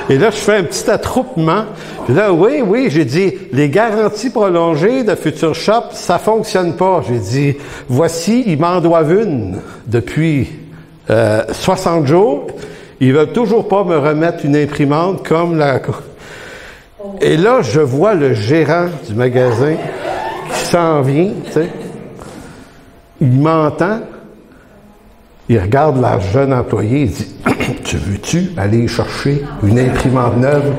Et là, je fais un petit attroupement. Puis là, oui, j'ai dit, les garanties prolongées de Future Shop, ça fonctionne pas. J'ai dit, voici, ils m'en doivent une depuis 60 jours. Ils veulent toujours pas me remettre une imprimante comme la... Et là, je vois le gérant du magasin qui s'en vient, tu sais. Il m'entend. Il regarde la jeune employée, il dit, « Tu veux-tu aller chercher une imprimante neuve,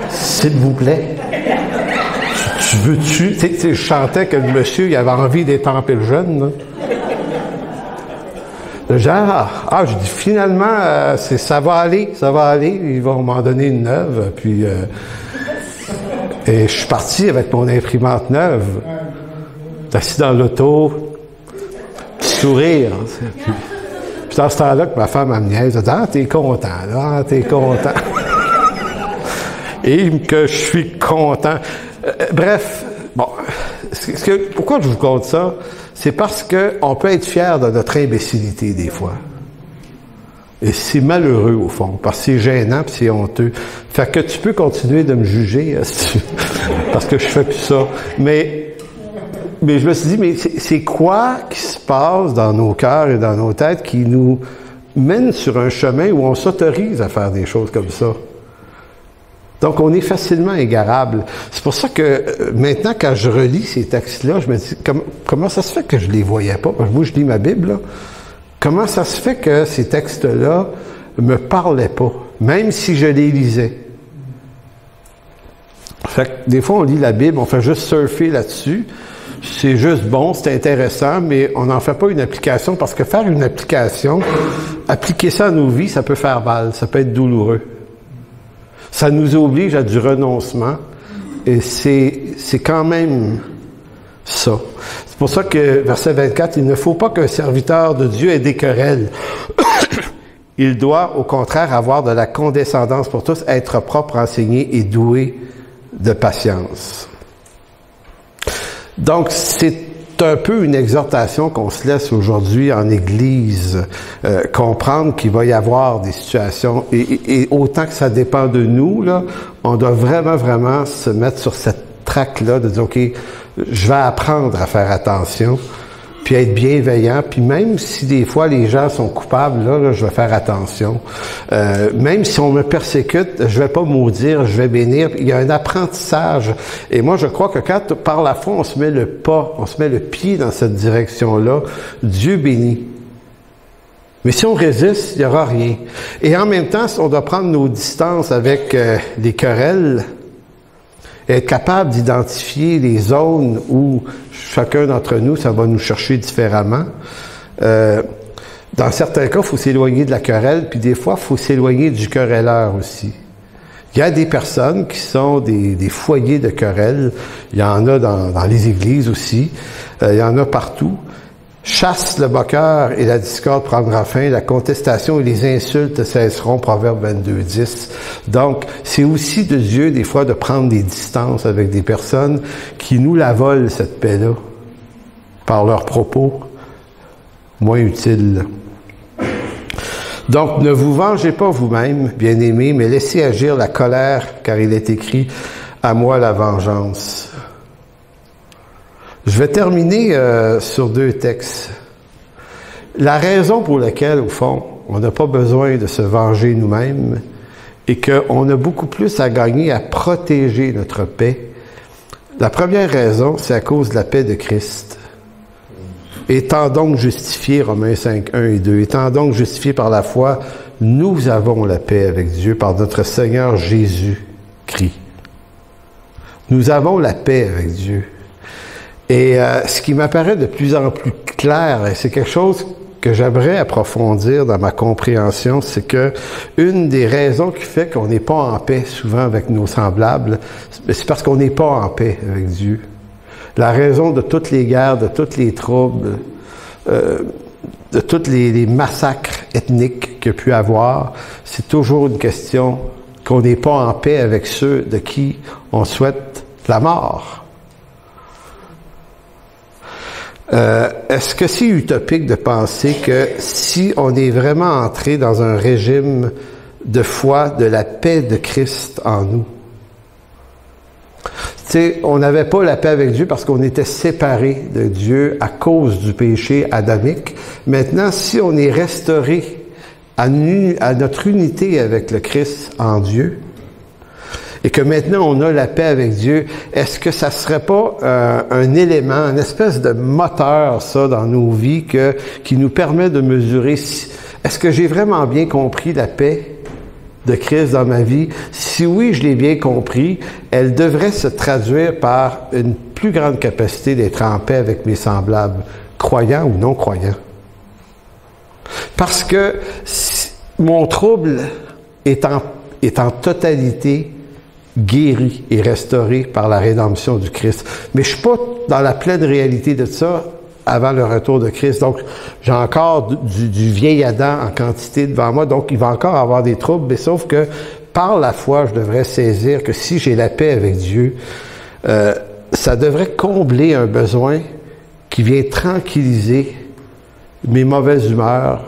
s'il vous plaît? Tu veux-tu? » Tu sais, je chantais que le monsieur, il avait envie d'étamper le jeune, là. Le genre, je dis, finalement, ça va aller, ils vont m'en donner une neuve, puis... et je suis parti avec mon imprimante neuve, assis dans l'auto, petit sourire, puis dans ce temps-là, que ma femme me niaise, elle dit, t'es content, là, t'es content. Et que je suis content. Bref, bon, pourquoi je vous compte ça? C'est parce qu'on peut être fier de notre imbécilité, des fois. Et c'est malheureux, au fond, parce que c'est gênant et c'est honteux. Fait que tu peux continuer de me juger, parce que je fais plus ça. Mais je me suis dit, mais c'est quoi qui se passe dans nos cœurs et dans nos têtes qui nous mène sur un chemin où on s'autorise à faire des choses comme ça? Donc, on est facilement égarable. C'est pour ça que maintenant, quand je relis ces textes-là, je me dis, comment ça se fait que je les voyais pas? Parce que moi, je lis ma Bible, là. Comment ça se fait que ces textes-là me parlaient pas, même si je les lisais? Fait que des fois, on lit la Bible, on fait juste surfer là-dessus. C'est juste bon, c'est intéressant, mais on n'en fait pas une application, parce que faire une application, appliquer ça à nos vies, ça peut faire mal, ça peut être douloureux. Ça nous oblige à du renoncement, et c'est quand même ça. C'est pour ça que, verset 24, il ne faut pas qu'un serviteur de Dieu ait des querelles. Il doit, au contraire, avoir de la condescendance pour tous, être propre, enseigné et doué de patience. Donc, c'est un peu une exhortation qu'on se laisse aujourd'hui en Église, comprendre qu'il va y avoir des situations, et autant que ça dépend de nous, là, on doit vraiment se mettre sur cette traque-là, de dire, OK, je vais apprendre à faire attention, puis être bienveillant, puis même si des fois les gens sont coupables, là je vais faire attention. Même si on me persécute, je vais pas maudire, je vais bénir. Il y a un apprentissage. Et moi, je crois que quand, par la foi, on se met le pied dans cette direction-là, Dieu bénit. Mais si on résiste, il n'y aura rien. Et en même temps, on doit prendre nos distances avec les querelles, être capable d'identifier les zones où chacun d'entre nous, ça va nous chercher différemment. Dans certains cas, il faut s'éloigner de la querelle, puis des fois, il faut s'éloigner du querelleur aussi. Il y a des personnes qui sont des foyers de querelle. Il y en a dans les églises aussi. Il y en a partout. Chasse le moqueur et la discorde prendra fin, la contestation et les insultes cesseront, Proverbe 22:10. Donc, c'est aussi de Dieu, des fois, de prendre des distances avec des personnes qui nous la volent, cette paix-là, par leurs propos moins utiles. Donc, ne vous vengez pas vous-même, bien-aimés, mais laissez agir la colère, car il est écrit « À moi la vengeance ». Je vais terminer sur 2 textes. La raison pour laquelle, au fond, on n'a pas besoin de se venger nous-mêmes et qu'on a beaucoup plus à gagner à protéger notre paix. La première raison, c'est à cause de la paix de Christ. Étant donc justifiés, Romains 5, 1 et 2, étant donc justifiés par la foi, nous avons la paix avec Dieu par notre Seigneur Jésus-Christ. Nous avons la paix avec Dieu. Et ce qui m'apparaît de plus en plus clair, et c'est quelque chose que j'aimerais approfondir dans ma compréhension, c'est que une des raisons qui fait qu'on n'est pas en paix souvent avec nos semblables, c'est parce qu'on n'est pas en paix avec Dieu. La raison de toutes les guerres, de tous les troubles, de tous les massacres ethniques qu'il y a pu avoir, c'est toujours une question qu'on n'est pas en paix avec ceux de qui on souhaite la mort. Est-ce que c'est utopique de penser que si on est vraiment entré dans un régime de foi, de la paix de Christ en nous? Tu sais, on n'avait pas la paix avec Dieu parce qu'on était séparés de Dieu à cause du péché adamique. Maintenant, si on est restauré à notre unité avec le Christ en Dieu, et que maintenant on a la paix avec Dieu, est-ce que ça serait pas un élément, une espèce de moteur, ça, dans nos vies, qui nous permet de mesurer est-ce que j'ai vraiment bien compris la paix de Christ dans ma vie? Si oui, je l'ai bien compris, elle devrait se traduire par une plus grande capacité d'être en paix avec mes semblables, croyants ou non croyants. Parce que mon trouble est en totalité guéri et restauré par la rédemption du Christ. Mais je suis pas dans la pleine réalité de ça avant le retour de Christ. Donc, j'ai encore du vieil Adam en quantité devant moi. Donc, il va encore avoir des troubles. Mais sauf que, par la foi, je devrais saisir que si j'ai la paix avec Dieu, ça devrait combler un besoin qui vient tranquilliser mes mauvaises humeurs,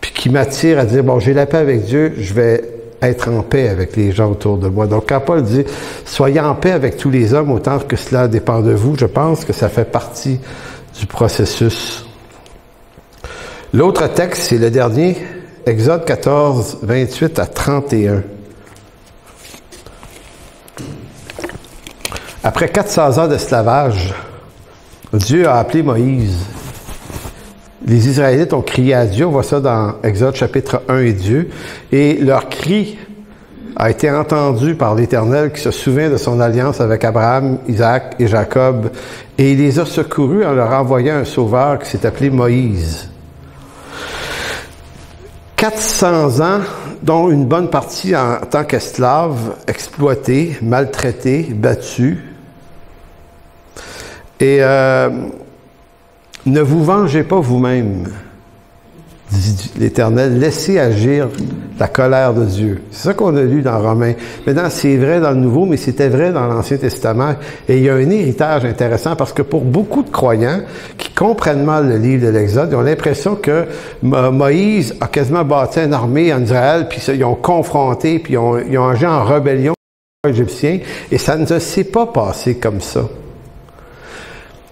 puis qui m'attire à dire, bon, j'ai la paix avec Dieu, je vais être en paix avec les gens autour de moi. Donc, quand Paul dit, soyez en paix avec tous les hommes autant que cela dépend de vous, je pense que ça fait partie du processus. L'autre texte, c'est le dernier, Exode 14, 28 à 31. Après 400 ans d'esclavage, Dieu a appelé Moïse. Les Israélites ont crié à Dieu, on voit ça dans Exode chapitre 1 et 2, et leur cri a été entendu par l'Éternel qui se souvient de son alliance avec Abraham, Isaac et Jacob, et il les a secourus en leur envoyant un sauveur qui s'est appelé Moïse. 400 ans, dont une bonne partie en tant qu'esclaves, exploités, maltraités, battus. Et ne vous vengez pas vous-même, dit l'Éternel, laissez agir la colère de Dieu. C'est ça qu'on a lu dans Romains. Maintenant, c'est vrai dans le Nouveau, mais c'était vrai dans l'Ancien Testament. Et il y a un héritage intéressant parce que pour beaucoup de croyants qui comprennent mal le livre de l'Exode, ils ont l'impression que Moïse a quasiment bâti une armée en Israël, puis ils ont confronté, puis ils ont agi en rébellion aux Égyptiens, et ça ne s'est pas passé comme ça.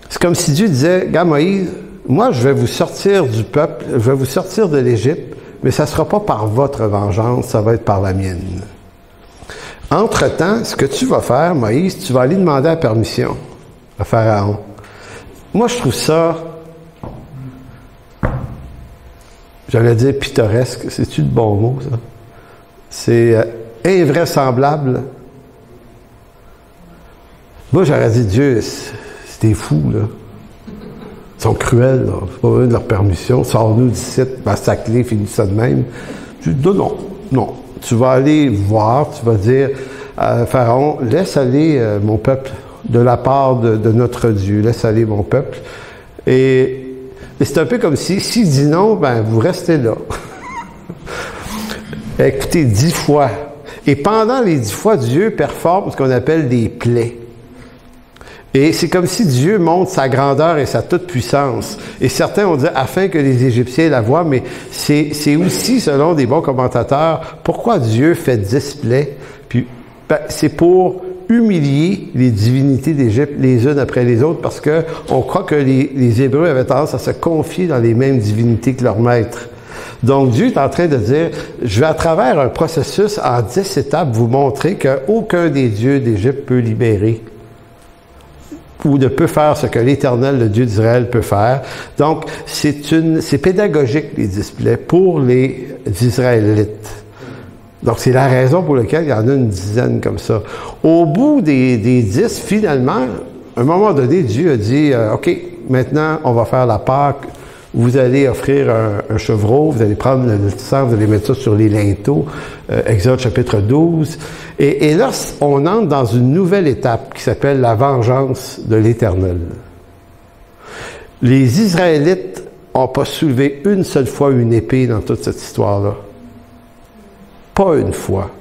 C'est comme si Dieu disait, « Gars, Moïse, moi, je vais vous sortir du peuple, je vais vous sortir de l'Égypte, mais ça ne sera pas par votre vengeance, ça va être par la mienne. » Entre-temps, ce que tu vas faire, Moïse, tu vas aller demander la permission à Pharaon. Moi, je trouve ça, j'allais dire pittoresque, c'est-tu de bon mot, ça? C'est invraisemblable. Moi, j'aurais dit, Dieu, c'est des fous, là. Ils sont cruels, là. C'est pas besoin de leur permission. Sors-nous d'ici, massacre-les, finis ça de même. Je dis, non. Tu vas aller voir, tu vas dire à Pharaon, laisse aller mon peuple de la part de notre Dieu. Laisse aller mon peuple. Et c'est un peu comme s'il dit non, ben vous restez là. Écoutez, 10 fois. Et pendant les 10 fois, Dieu performe ce qu'on appelle des plaies. Et c'est comme si Dieu montre sa grandeur et sa toute-puissance. Et certains ont dit, afin que les Égyptiens la voient, mais c'est aussi, selon des bons commentateurs, pourquoi Dieu fait 10 plaies? Puis, c'est pour humilier les divinités d'Égypte les unes après les autres, parce que on croit que les Hébreux avaient tendance à se confier dans les mêmes divinités que leur maître. Donc, Dieu est en train de dire, je vais à travers un processus en 10 étapes vous montrer qu'aucun des dieux d'Égypte peut libérer ou ne peut faire ce que l'Éternel, le Dieu d'Israël, peut faire. Donc, c'est pédagogique, les displays, pour les Israélites. Donc, c'est la raison pour laquelle il y en a une dizaine comme ça. Au bout des 10, finalement, à un moment donné, Dieu a dit, OK, maintenant, on va faire la Pâque. Vous allez offrir un chevreau, vous allez prendre le sang, vous allez mettre ça sur les linteaux, Exode chapitre 12. Et là, on entre dans une nouvelle étape qui s'appelle la vengeance de l'Éternel. Les Israélites n'ont pas soulevé une seule fois une épée dans toute cette histoire-là. Pas une fois.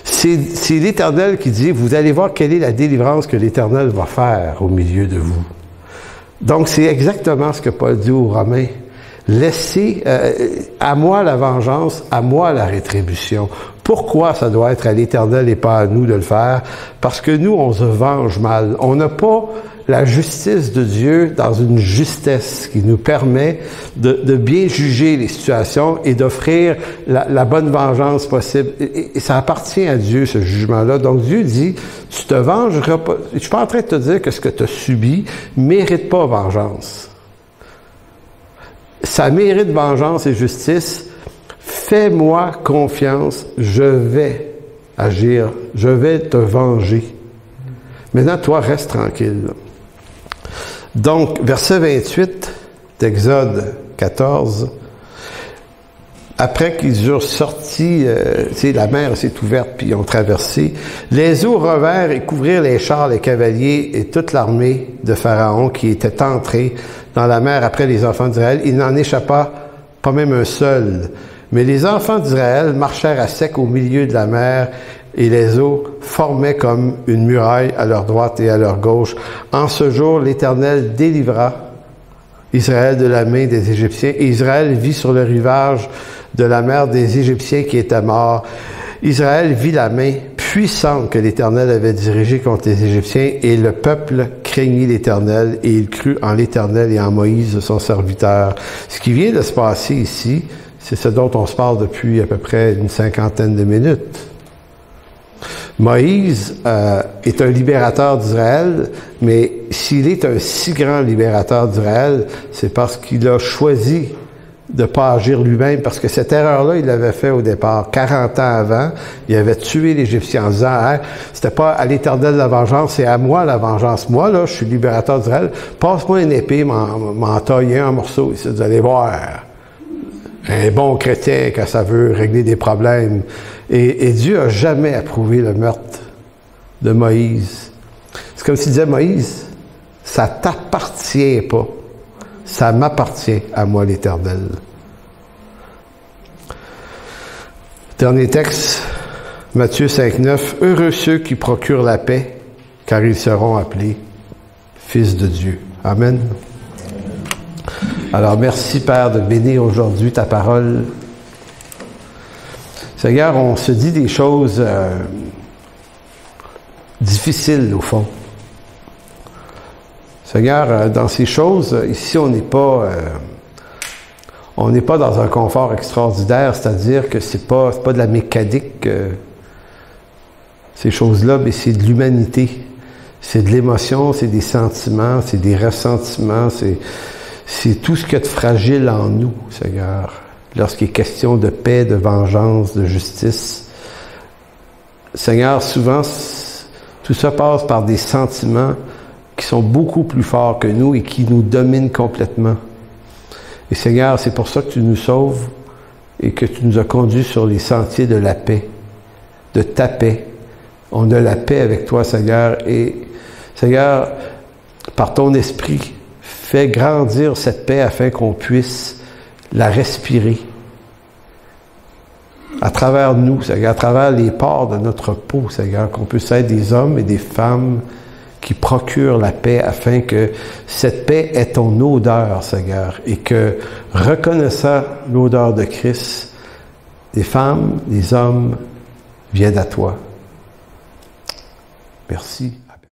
C'est l'Éternel qui dit, vous allez voir quelle est la délivrance que l'Éternel va faire au milieu de vous. Donc, c'est exactement ce que Paul dit aux Romains. Laissez à moi la vengeance, à moi la rétribution. Pourquoi ça doit être à l'Éternel et pas à nous de le faire? Parce que nous, on se venge mal. On n'a pas la justice de Dieu dans une justesse qui nous permet de bien juger les situations et d'offrir la bonne vengeance possible. Et ça appartient à Dieu, ce jugement-là. Donc Dieu dit, tu te vengeras pas. Je suis pas en train de te dire que ce que tu as subi mérite pas vengeance. Ça mérite vengeance et justice. Fais-moi confiance, je vais agir, je vais te venger. Maintenant, toi, reste tranquille. Donc, verset 28 d'Exode 14, après qu'ils eurent sorti, la mer s'est ouverte, puis ils ont traversé, les eaux revèrent et couvrirent les chars, les cavaliers et toute l'armée de Pharaon qui était entrée dans la mer après les enfants d'Israël. Il n'en échappa pas même un seul. Mais les enfants d'Israël marchèrent à sec au milieu de la mer, et les eaux formaient comme une muraille à leur droite et à leur gauche. En ce jour, l'Éternel délivra Israël de la main des Égyptiens. Et Israël vit sur le rivage de la mer des Égyptiens qui étaient morts. Israël vit la main puissante que l'Éternel avait dirigée contre les Égyptiens, et le peuple craignit l'Éternel, et il crut en l'Éternel et en Moïse, son serviteur. Ce qui vient de se passer ici, c'est ce dont on se parle depuis à peu près une cinquantaine de minutes. Moïse est un libérateur d'Israël, mais s'il est un si grand libérateur d'Israël, c'est parce qu'il a choisi de ne pas agir lui-même, parce que cette erreur-là, il l'avait fait au départ, 40 ans avant. Il avait tué l'Égyptien en disant, hey, c'était pas à l'Éternel la vengeance, c'est à moi la vengeance. Moi, là, je suis libérateur d'Israël. Passe-moi une épée, m'en tailler un morceau. Vous allez voir. Un bon chrétien, quand ça veut régler des problèmes. Et Dieu a jamais approuvé le meurtre de Moïse. C'est comme s'il disait, Moïse, ça t'appartient pas. Ça m'appartient à moi, l'Éternel. Dernier texte, Matthieu 5,9. Heureux ceux qui procurent la paix, car ils seront appelés fils de Dieu. Amen. Alors, merci, Père, de bénir aujourd'hui ta parole. Seigneur, on se dit des choses difficiles, au fond. Seigneur, dans ces choses, ici, on n'est pas dans un confort extraordinaire, c'est-à-dire que c'est pas de la mécanique, ces choses-là, mais c'est de l'humanité. C'est de l'émotion, c'est des sentiments, c'est des ressentiments, c'est tout ce qu'il y a de fragile en nous, Seigneur. Lorsqu'il est question de paix, de vengeance, de justice. Seigneur, souvent, tout ça passe par des sentiments qui sont beaucoup plus forts que nous et qui nous dominent complètement. Et Seigneur, c'est pour ça que tu nous sauves et que tu nous as conduits sur les sentiers de la paix, de ta paix. On a la paix avec toi, Seigneur, et Seigneur, par ton esprit, fais grandir cette paix afin qu'on puisse la respirer à travers nous, Seigneur, à travers les pores de notre peau, Seigneur, qu'on puisse être des hommes et des femmes qui procurent la paix afin que cette paix ait ton odeur, Seigneur, et que, reconnaissant l'odeur de Christ, les femmes, les hommes viennent à toi. Merci.